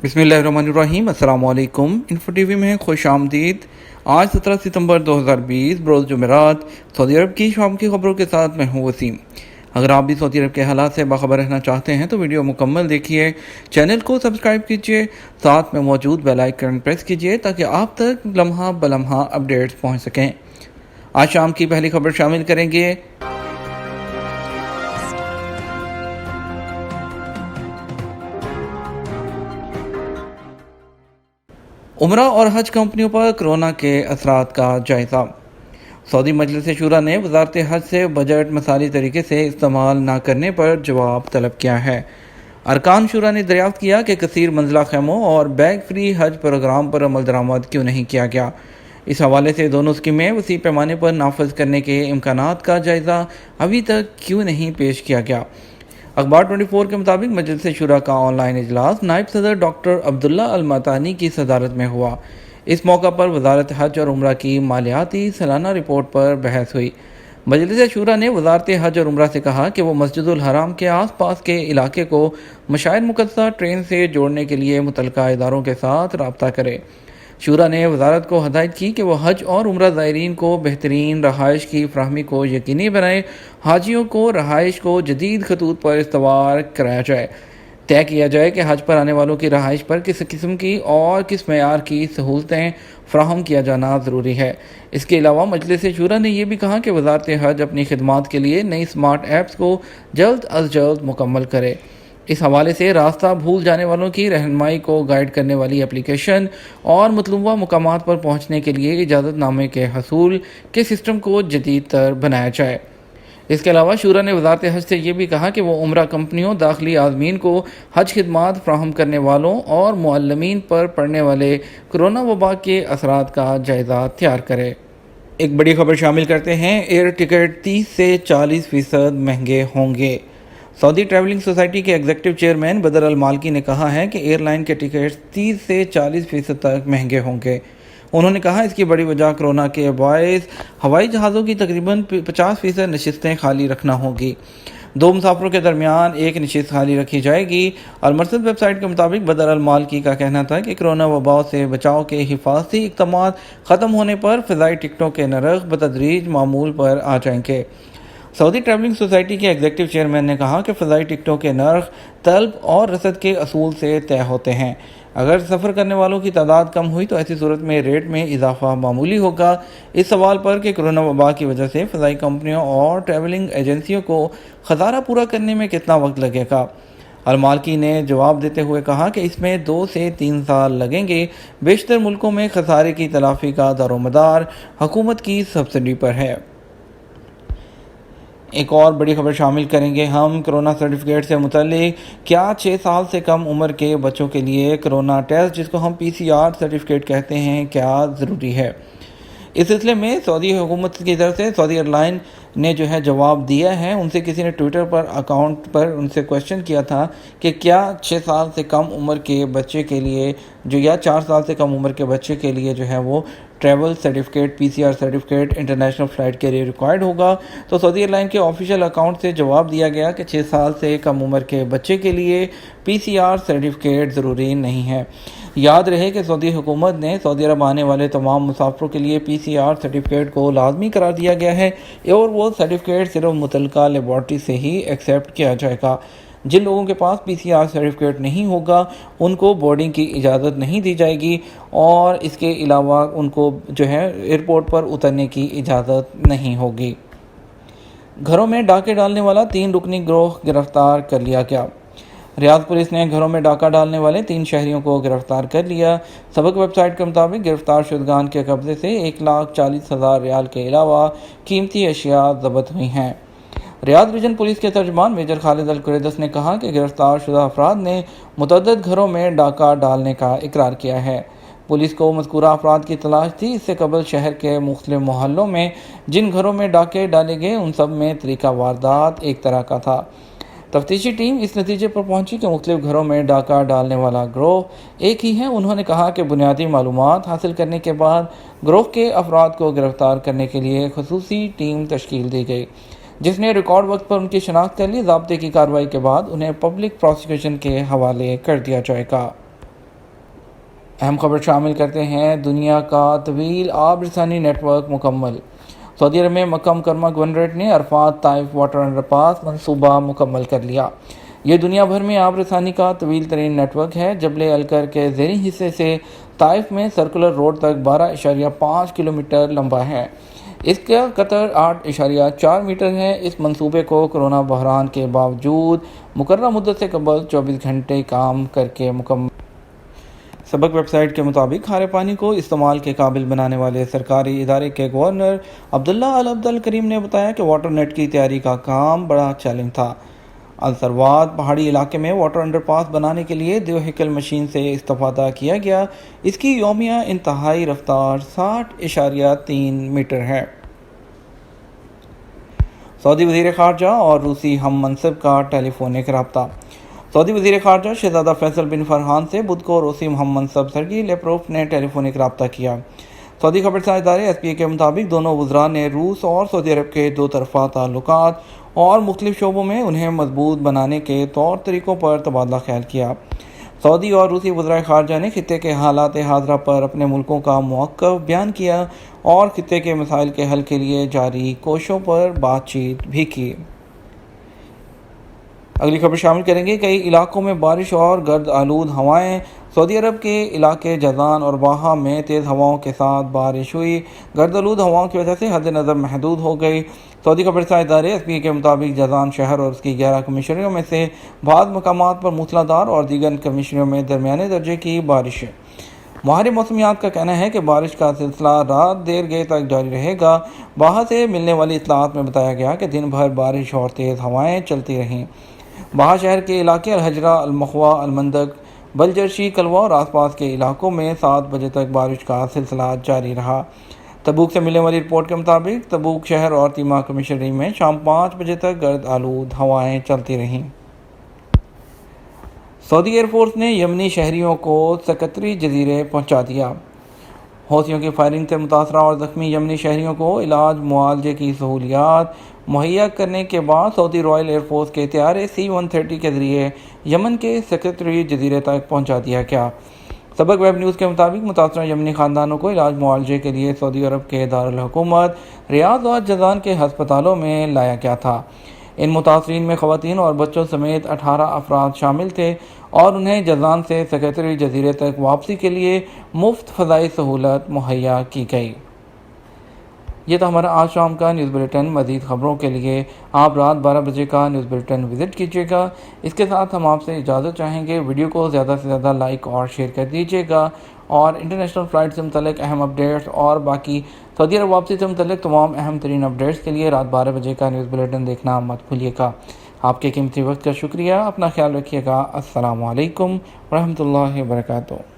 बिस्मिल्लाहिर्रहमानिर्रहीम। अस्सलाम वालेकुम। इन्फो टीवी में खुश आमदीद। आज 17 सितंबर 2020 बरोज़ जुमेरात सऊदी अरब की शाम की खबरों के साथ मैं हूँ वसीम। अगर आप भी सऊदी अरब के हालात से बाखबर रहना चाहते हैं तो वीडियो मुकम्मल देखिए, चैनल को सब्सक्राइब कीजिए, साथ में मौजूद बेल आइकन प्रेस कीजिए ताकि आप तक लम्हा बलम्हा अपडेट्स पहुँच सकें। आज शाम की पहली खबर शामिल करेंगे। उमरा और हज कंपनियों पर कोरोना के असरात का जायज़ा। सऊदी मजलिस शूरा ने वजारत हज से बजट मसाली तरीके से इस्तेमाल न करने पर जवाब तलब किया है। अरकान शूरा ने दरियाफ्त किया कि कसीर मंजिला खैमों और बैग फ्री हज प्रोग्राम पर अमल दरामद क्यों नहीं किया गया। इस हवाले से दोनों स्कीमें वसी पैमाने पर नाफज करने के इम्कानात का जायज़ा अभी तक क्यों नहीं पेश किया गया। अखबार 24 के मुताबिक मजलिस शुरा का ऑनलाइन इजलास नायब सदर डॉक्टर अब्दुल्ला अल मतानी की सदारत में हुआ। इस मौका पर वजारत हज और उम्रा की मालियाती सालाना रिपोर्ट पर बहस हुई। मजलिस शुरा ने वजारत हज और उम्रा से कहा कि वो मस्जिदुल हराम के आस पास के इलाके को मशाइर मुक़द्दसा ट्रेन से जोड़ने के लिए मुतलका इदारों के साथ रब्ता करे। शूरा ने वजारत को हदायत की कि वह हज और उम्रा ज़ायरीन को बेहतरीन रहाइश की फ्राहमी को यकीनी बनाए। हाजियों को रहाइश को जदीद खतूत पर इस्तवार कराया जाए। तय किया जाए कि हज पर आने वालों की रहाइश पर किस किस्म की और किस मेयार की सहूलतें फ्राहम किया जाना ज़रूरी है। इसके अलावा मजलिस शूरा ने यह भी कहा कि वजारत हज अपनी खिदमात के लिए नई स्मार्ट ऐप्स को जल्द अज जल्द मुकम्मल करे। इस हवाले से रास्ता भूल जाने वालों की रहनुमाई को गाइड करने वाली एप्लीकेशन और मतलूबा मुकामात पर पहुँचने के लिए इजाज़तनामे के हसूल के सिस्टम को जदीद तर बनाया जाए। इसके अलावा शूरा ने वजारत हज से ये भी कहा कि वो उम्रा कंपनियों, दाखिली आज़मीन को हज खिदमात फ्राहम करने वालों और मुअल्लिमीन पर पड़ने वाले कोरोना वबा के असरात का जायज़ा तैयार करे। एक बड़ी खबर शामिल करते हैं। एयर टिकट 30 से 40% महंगे होंगे। सऊदी ट्रैवलिंग सोसाइटी के एग्जीक्यूटिव चेयरमैन बदर अल मालकी ने कहा है कि एयरलाइन के टिकट्स 30 से 40% तक महंगे होंगे। उन्होंने कहा इसकी बड़ी वजह कोरोना के बायस हवाई जहाज़ों की तकरीबन 50% नशिस्तें खाली रखना होगी। दो मुसाफरों के दरमियान एक नशिस्त खाली रखी जाएगी। अलमरसद वेबसाइट के मुताबिक बदर अल मालकी का कहना था कि कोरोना वबा से बचाव के हिफाजती इक़दाम ख़त्म होने पर फ़िज़ाई टिकटों के नरख़ बतदरीज मामूल पर आ जाएंगे। सऊदी ट्रैवलिंग सोसाइटी के एग्जीक्यूटिव चेयरमैन ने कहा कि फ़िज़ाई टिकटों के नर्ख तलब और रसद के असूल से तय होते हैं। अगर सफ़र करने वालों की तादाद कम हुई तो ऐसी सूरत में रेट में इजाफा मामूली होगा। इस सवाल पर कि कोरोना वबा की वजह से फ़िज़ाई कंपनियों और ट्रैवलिंग एजेंसियों को खसारा पूरा करने में कितना वक्त लगेगा, अलमालकी ने जवाब देते हुए कहा कि इसमें 2 से 3 साल लगेंगे। बेशतर मुल्कों में खसारे की तलाफ़ी का दारोमदार हुकूमत की सब्सिडी पर है। एक और बड़ी खबर शामिल करेंगे हम कोरोना सर्टिफिकेट से मुतल्लिक। क्या 6 साल से कम उम्र के बच्चों के लिए कोरोना टेस्ट, जिसको हम PCR सर्टिफिकेट कहते हैं, क्या ज़रूरी है? इस सिलसिले में सऊदी हुकूमत की तरफ से सऊदी एयरलाइन ने जो है जवाब दिया है। उनसे किसी ने ट्विटर पर अकाउंट पर उनसे क्वेश्चन किया था कि क्या 6 साल से कम उम्र के बच्चे के लिए जो या 4 साल से कम उम्र के बच्चे के लिए जो है वो travel certificate, PCR certificate international flight के लिए रिक्वायर्ड होगा। तो सऊदी एयरलाइन के ऑफिशियल अकाउंट से जवाब दिया गया कि 6 साल से कम उम्र के बच्चे के लिए PCR सर्टिफिकेट ज़रूरी नहीं है। याद रहे कि सऊदी हुकूमत ने सऊदी अरब आने वाले तमाम मुसाफिरों के लिए PCR सर्टिफिकेट को लाजमी करार दिया गया है और वो सर्टिफिकेट सिर्फ मुतलका लेबॉर्ट्री से ही एक्सेप्ट किया जाएगा। जिन लोगों के पास PCR सर्टिफिकेट नहीं होगा उनको बोर्डिंग की इजाज़त नहीं दी जाएगी और इसके अलावा उनको जो है एयरपोर्ट पर उतरने की इजाज़त नहीं होगी। घरों में डाके डालने वाला 3 रुकनी गिरोह गिरफ्तार कर लिया गया। रियाद पुलिस ने घरों में डाका डालने वाले 3 शहरियों को गिरफ्तार कर लिया। सबक वेबसाइट के मुताबिक गिरफ्तार शुदगान के कब्जे से 1,40,000 रियाल के अलावा कीमती अशिया ज़ब्त हुई हैं। रियाद रीजन पुलिस के तर्जमान मेजर खालिद अल कुरैदस ने कहा कि गिरफ्तार शुदा अफराद ने मुतअद्दिद घरों में डाका डालने का इकरार किया है। पुलिस को मज़कूरा अफराद की तलाश थी। इससे कबल शहर के मुख्तलिफ मोहल्लों में जिन घरों में डाके डाले गए उन सब में तरीका वारदात एक तरह का था। तफ्तीशी टीम इस नतीजे पर पहुंची कि मुख्तलिफ घरों में डाका डालने वाला गिरोह एक ही है। उन्होंने कहा कि बुनियादी मालूमात हासिल करने के बाद गिरोह के अफराद को गिरफ्तार करने के लिए खुसूसी टीम तश्कील दी गई, जिसने रिकॉर्ड वक्त पर उनकी शनाख्त कर ली। ज़ाब्ते की कार्रवाई के बाद उन्हें पब्लिक प्रोसिक्यूशन के हवाले कर दिया जाएगा। اہم خبر شامل کرتے ہیں۔ دنیا کا طویل آب رسانی نیٹ ورک مکمل۔ سعودی عرب میں مکہ مکرمہ گورنریٹ نے عرفات طائف واٹر انڈر پاس منصوبہ مکمل کر لیا۔ یہ دنیا بھر میں آب رسانی کا طویل ترین نیٹ ورک ہے۔ جبل الکر کے زیریں حصے سے طائف میں سرکولر روڈ تک 12.5 کلومیٹر لمبا ہے۔ اس کا قطر 8.4 میٹر ہے۔ اس منصوبے کو کرونا بحران کے باوجود مقررہ مدت سے قبل 24 گھنٹے کام کر کے مکمل۔ سبق ویب سائٹ کے مطابق کھارے پانی کو استعمال کے قابل بنانے والے سرکاری ادارے کے گورنر عبداللہ العبد الکریم نے بتایا کہ واٹر نیٹ کی تیاری کا کام بڑا چیلنج تھا۔ السروات پہاڑی علاقے میں واٹر انڈر پاس بنانے کے لیے دیوہیکل مشین سے استفادہ کیا گیا۔ اس کی یومیہ انتہائی رفتار 60.3 میٹر ہے۔ سعودی وزیر خارجہ اور روسی ہم منصب کا ٹیلی فونک رابطہ۔ سعودی وزیر خارجہ شہزادہ فیصل بن فرحان سے بدھ کو روسی ہم منصب سرگی لیپروف نے ٹیلی فونک رابطہ کیا۔ سعودی خبرساز ادارے ایس پی اے کے مطابق دونوں وزراء نے روس اور سعودی عرب کے دو طرفہ تعلقات اور مختلف شعبوں میں انہیں مضبوط بنانے کے طور طریقوں پر تبادلہ خیال کیا۔ سعودی اور روسی وزرائے خارجہ نے خطے کے حالات حاضرہ پر اپنے ملکوں کا موقف بیان کیا اور خطے کے مسائل کے حل کے لیے جاری کوششوں پر بات چیت بھی کی۔ اگلی خبر شامل کریں گے۔ کئی علاقوں میں بارش اور گرد آلود ہوائیں۔ سعودی عرب کے علاقے جازان اور باہا میں تیز ہواؤں کے ساتھ بارش ہوئی۔ گرد آلود ہواؤں کی وجہ سے حد نظر محدود ہو گئی۔ سعودی خبرساز ادارے ایس پی اے کے مطابق جازان شہر اور اس کی 11 کمشنریوں میں سے بعض مقامات پر موسلادھار اور دیگر کمشنریوں میں درمیانے درجے کی بارش ہے۔ ماہر موسمیات کا کہنا ہے کہ بارش کا سلسلہ رات دیر گئے تک جاری رہے گا۔ باہا سے ملنے والی اطلاعات میں بتایا گیا کہ دن بھر بارش اور تیز ہوائیں چلتی رہیں۔ باہا شہر کے علاقے الحجرہ، المخوا، المندق، بلجرشی، کلوا اور آس پاس کے علاقوں میں 7 بجے تک بارش کا سلسلہ جاری رہا۔ تبوک سے ملنے والی رپورٹ کے مطابق تبوک شہر اور تیمہ کمشنری میں شام 5 بجے تک گرد آلود ہوائیں چلتی رہیں۔ سعودی ایئر فورس نے یمنی شہریوں کو سکتری جزیرے پہنچا دیا۔ حوثیوں کی فائرنگ سے متاثرہ اور زخمی یمنی شہریوں کو علاج معالجے کی سہولیات مہیا کرنے کے بعد سعودی رائل ایئر فورس کے طیارے C-130 کے ذریعے یمن کے سکتری جزیرے تک پہنچا دیا گیا۔ سبق ویب نیوز کے مطابق متاثرہ یمنی خاندانوں کو علاج معالجے کے لیے سعودی عرب کے دارالحکومت ریاض اور جازان کے ہسپتالوں میں لایا گیا تھا۔ ان متاثرین میں خواتین اور بچوں سمیت 18 افراد شامل تھے اور انہیں جازان سے سکتری جزیرے تک واپسی کے لیے مفت فضائی سہولت مہیا کی گئی۔ یہ تھا ہمارا آج شام کا نیوز بلیٹن۔ مزید خبروں کے لیے آپ رات 12 بجے کا نیوز بلیٹن وزٹ کیجیے گا۔ اس کے ساتھ ہم آپ سے اجازت چاہیں گے۔ ویڈیو کو زیادہ سے زیادہ لائک اور شیئر کر دیجیے گا اور انٹرنیشنل فلائٹ سے متعلق اہم اپڈیٹس اور باقی سعودی عرب واپسی سے متعلق تمام اہم ترین اپڈیٹس کے لیے رات 12 بجے کا نیوز بلیٹن دیکھنا مت بھولیے گا۔ آپ کے قیمتی وقت کا شکریہ۔ اپنا خیال رکھیے گا۔ السلام علیکم ورحمۃ اللہ وبرکاتہ۔